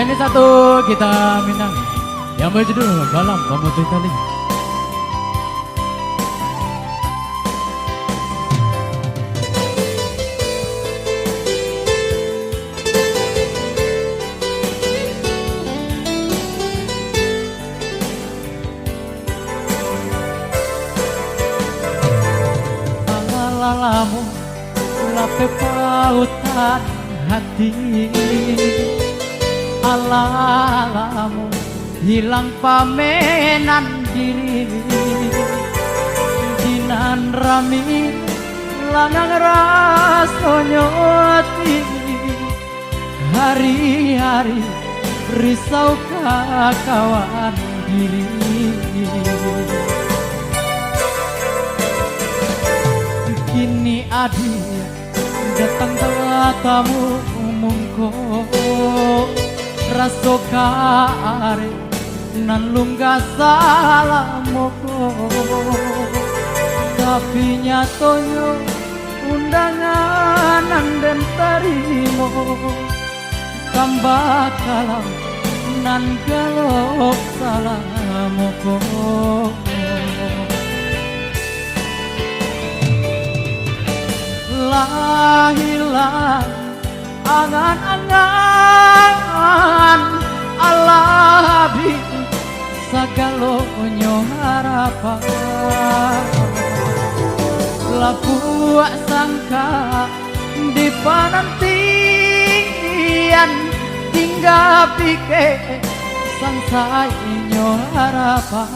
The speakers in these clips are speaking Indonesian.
ini satu kita Minang yang berjudul Balam Pemutih Tali. Lalamu lape pautan hati, alalamu hilang pamenan diri, dinan rami langang rasanya hati, hari-hari risau kawan diri. Kini adik datang tamu mungko raso kare nan lungga salamoko, tapi nyatonya undangan dan tarimo tambah kalam nan galok salamoko. Hilang angan-angan alabi sagalonyo harapan, lapu sangka di panantian hingga pikir sangsainyo harapan,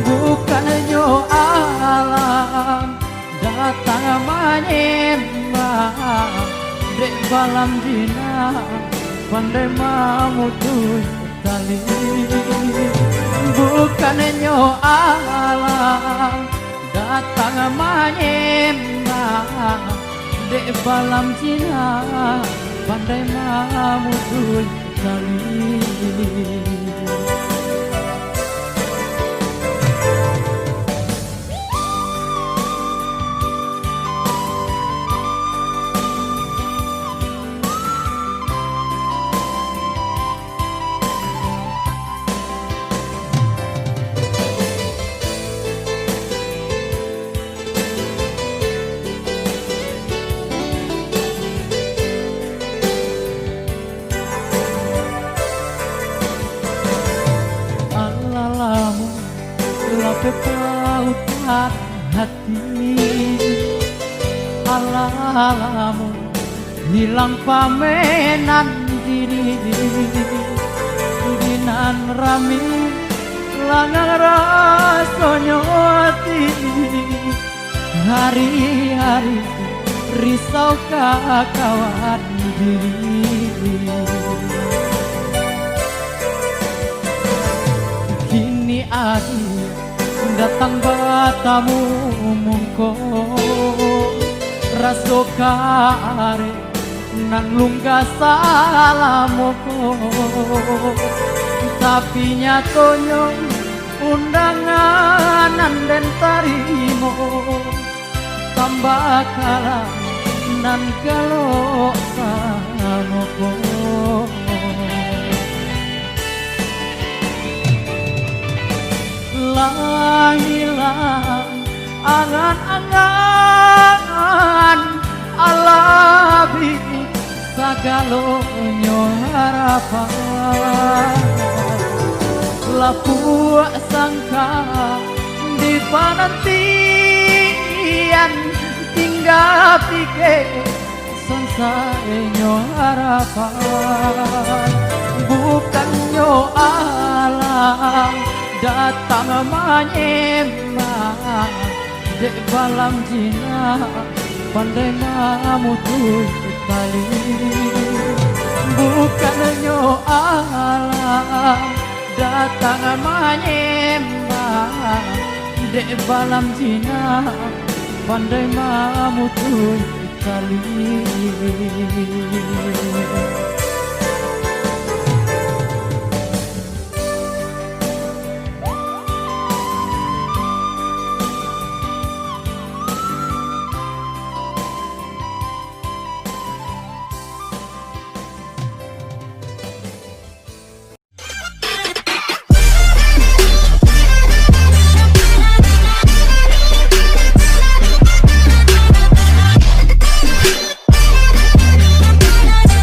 bukannya alam datang menyembah dek balam dina pandai mamutuh tali, bukannya alam datang menyembah dek balam dina pandai mamutuh tali. Kepautan hati, alalamu hilang pamenan diri, dinan rami langang rasanya hati, hari-hari risau kawan diri. Kini adik datang batamu mungko raso kare nan lungga salamoko, tapi nyatonya undangan dan tarimo tambah kalah nan galok salamoko. Hilang angan-angan alabi sagalonyo harapan, lapu sangka di panantian hingga pikir sangsaenyo harapan, bukannya alam datang menyembah dek balam jina pandai mamutuh tali, bukannya alam datang menyembah dek balam jina pandai mamutuh tali.